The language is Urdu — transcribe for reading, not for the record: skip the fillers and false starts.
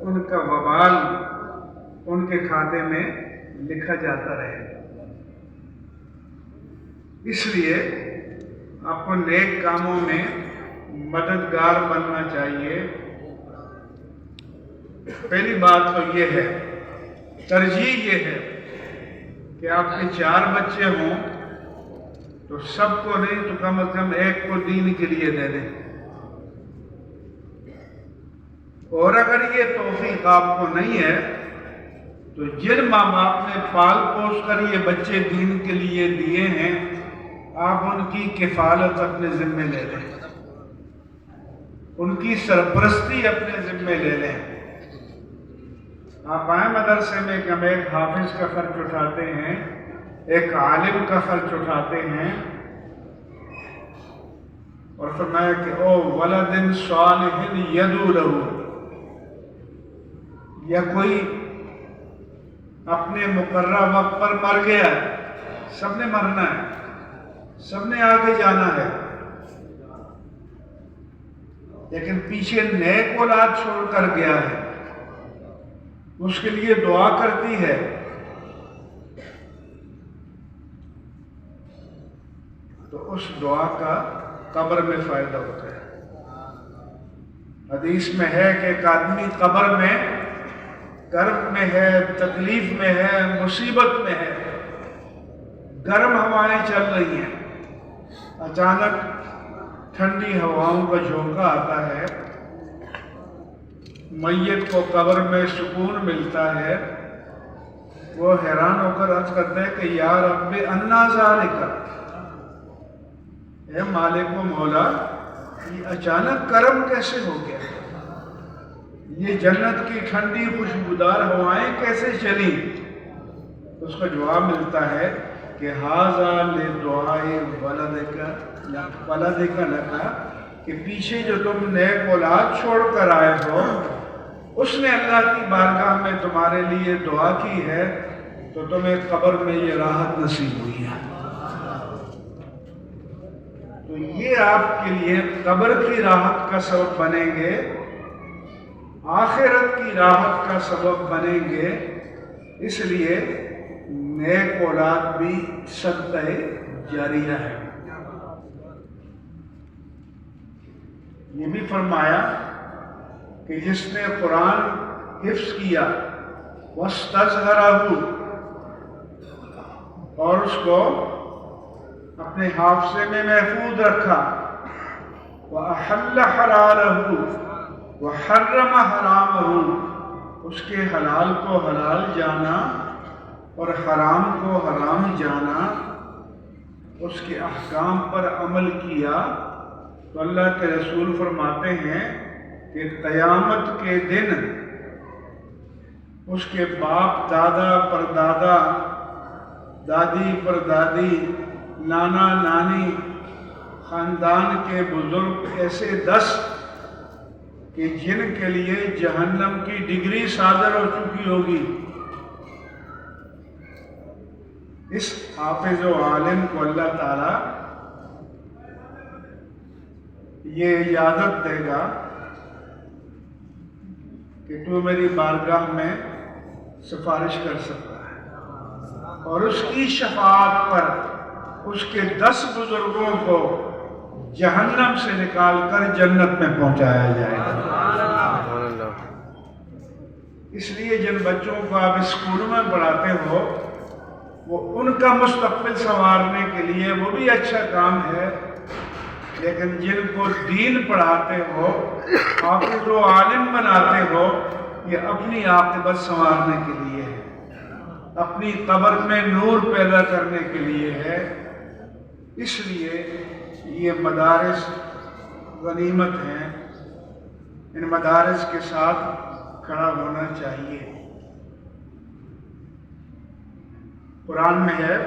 ان کا وبال ان کے کھاتے میں لکھا جاتا رہے. اس لیے آپ کو نیک کاموں میں مددگار بننا چاہیے. پہلی بات تو یہ ہے، ترجیح یہ ہے کہ آپ کے 4 بچے ہوں تو سب کو نہیں تو کم از کم ایک کو دین کے لیے دے دیں. اور اگر یہ توفیق آپ کو نہیں ہے تو جن ماں باپ نے پال پوس کر یہ بچے دین کے لیے دیے ہیں آپ ان کی کفالت اپنے ذمے لے لیں، ان کی سرپرستی اپنے ذمے لے لیں. آپ آئیں مدرسے میں کہ ہم ایک حافظ کا خرچ اٹھاتے ہیں، ایک عالم کا خرچ اٹھاتے ہیں، اور فرمایا کہ او ولد صالح یدعو لہ، یا کوئی اپنے مقررہ وقت پر مر گیا ہے. سب نے مرنا ہے، سب نے آگے جانا ہے، لیکن پیچھے نیک اولاد چھوڑ کر گیا ہے، اس کے لیے دعا کرتی ہے. تو اس دعا کا قبر میں فائدہ ہوتا ہے. حدیث میں ہے کہ ایک آدمی قبر میں کرب میں ہے، تکلیف میں ہے، مصیبت میں ہے، گرم ہوائیں چل رہی ہیں، اچانک ٹھنڈی ہواؤں کا جھونکا آتا ہے، میت کو قبر میں سکون ملتا ہے. وہ حیران ہو کر عرض کرتا ہے کہ یا رب انا ذالک، اے مالک و مولا یہ اچانک کرم کیسے ہو گیا، یہ جنت کی ٹھنڈی خوشبودار ہوائیں کیسے چلی. اس کا جواب ملتا ہے کہ ھذا لدعاء ولدک لک، کہ پیچھے جو تم نیک اولاد چھوڑ کر آئے ہو اس نے اللہ کی بارگاہ میں تمہارے لیے دعا کی ہے تو تمہیں قبر میں یہ راحت نصیب ہوئی ہے. تو یہ آپ کے لیے قبر کی راحت کا سبب بنیں گے، آخرت کی راحت کا سبب بنیں گے. اس لیے نیک اولاد بھی صدقہ جاریہ ہے. یہ بھی فرمایا کہ جس نے قرآن حفظ کیا وَاسْتَظْهَرَهُ، اور اس کو اپنے حافظے میں محفوظ رکھا، وَأَحَلَّ حَلَالَهُ وَحَرَّمَ حَرَامَهُ، اس کے حلال کو حلال جانا اور حرام کو حرام جانا، اس کے احکام پر عمل کیا، تو اللہ کے رسول فرماتے ہیں کہ قیامت کے دن اس کے باپ دادا پردادا، دادی پردادی، نانا نانی، خاندان کے بزرگ ایسے 10 کہ جن کے لیے جہنم کی ڈگری صادر ہو چکی ہوگی، اس حافظ و عالم کو اللہ تعالی یہ اجازت دے گا کہ تو میری بارگاہ میں سفارش کر سکتا ہے، اور اس کی شفاعت پر اس کے 10 بزرگوں کو جہنم سے نکال کر جنت میں پہنچایا جائے گا. اس لیے جن بچوں کو آپ اسکول میں پڑھاتے ہو وہ ان کا مستقبل سنوارنے کے لیے وہ بھی اچھا کام ہے، لیکن جن کو دین پڑھاتے ہو، حافظ و عالم بناتے ہو، یہ اپنی عاقبت سنوارنے کے لیے ہے، اپنی قبر میں نور پیدا کرنے کے لیے ہے. اس لیے یہ مدارس غنیمت ہیں، ان مدارس کے ساتھ کھڑا ہونا چاہیے. قرآن میں ہے